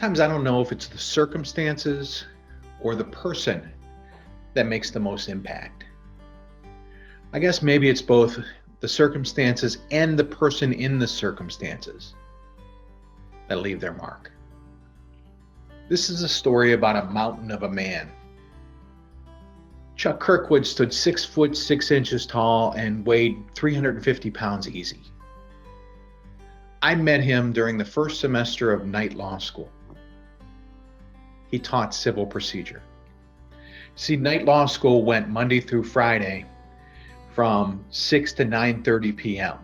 Sometimes I don't know if it's the circumstances or the person that makes the most impact. I guess maybe it's both the circumstances and the person in the circumstances that leave their mark. This is a story about a mountain of a man. Chuck Kirkwood stood 6 foot 6 inches tall and weighed 350 pounds easy. I met him during the first semester of night law school. He taught civil procedure. See, night law school went Monday through Friday from 6 to 9:30 p.m.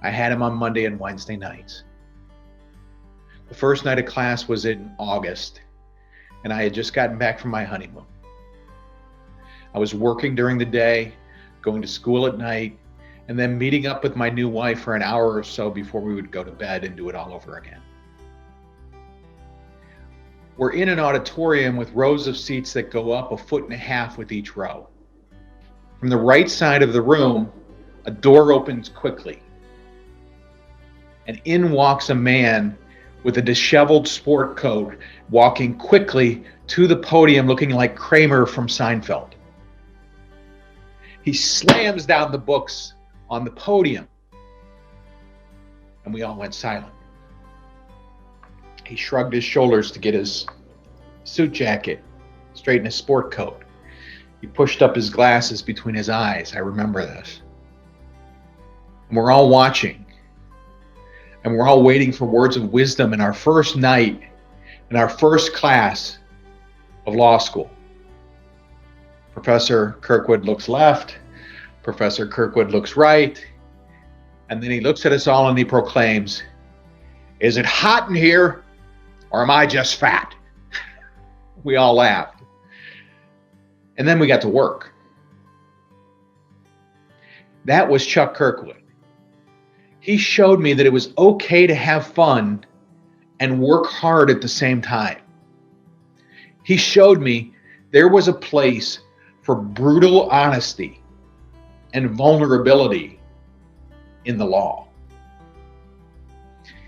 I had him on Monday and Wednesday nights. The first night of class was in August, and I had just gotten back from my honeymoon. I was working during the day, going to school at night, and then meeting up with my new wife for an hour or so before we would go to bed and do it all over again. We're in an auditorium with rows of seats that go up 1.5 feet with each row. From the right side of the room, a door opens quickly, and in walks a man with a disheveled sport coat, walking quickly to the podium looking like Kramer from Seinfeld. He slams down the books on the podium, and we all went silent. He shrugged his shoulders to get his suit jacket straight in his sport coat. He pushed up his glasses between his eyes. I remember this. And we're all watching, and we're all waiting for words of wisdom in our first night, in our first class of law school. Professor Kirkwood looks left, Professor Kirkwood looks right, and then he looks at us all and he proclaims, "Is it hot in here, or am I just fat?" We all laughed. And then we got to work. That was Chuck Kirkwood. He showed me that it was okay to have fun and work hard at the same time. He showed me there was a place for brutal honesty and vulnerability in the law.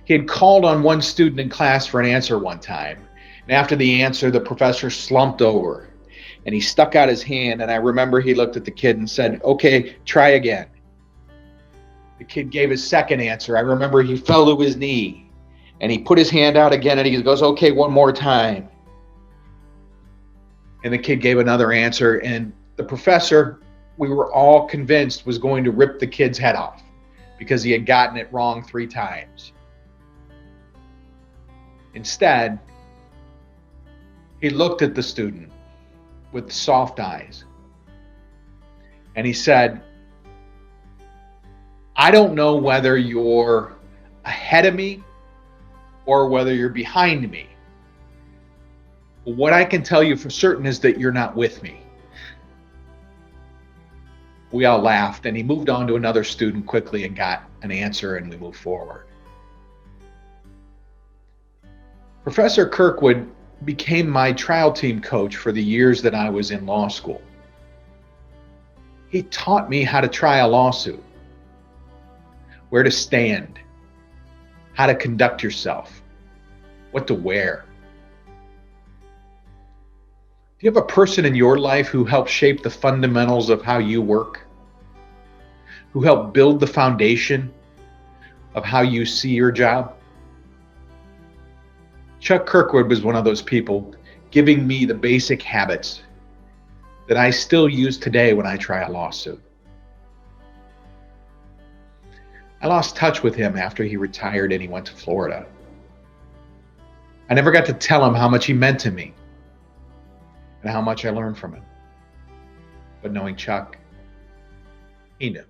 He had called on one student in class for an answer one time, and after the answer, the professor slumped over and he stuck out his hand, and I remember he looked at the kid and said, "Okay, try again." The kid gave his second answer. I remember he fell to his knee and he put his hand out again and he goes, "Okay, one more time." And the kid gave another answer, and the professor, we were all convinced, was going to rip the kid's head off because he had gotten it wrong 3 times. Instead, he looked at the student with soft eyes and he said, "I don't know whether you're ahead of me or whether you're behind me. But what I can tell you for certain is that you're not with me." We all laughed, and he moved on to another student quickly and got an answer, and we moved forward. Professor Kirkwood became my trial team coach for the years that I was in law school. He taught me how to try a lawsuit, where to stand, how to conduct yourself, what to wear. Do you have a person in your life who helped shape the fundamentals of how you work? Who helped build the foundation of how you see your job? Chuck Kirkwood was one of those people, giving me the basic habits that I still use today when I try a lawsuit. I lost touch with him after he retired and he went to Florida. I never got to tell him how much he meant to me and how much I learned from him. But knowing Chuck, he knew.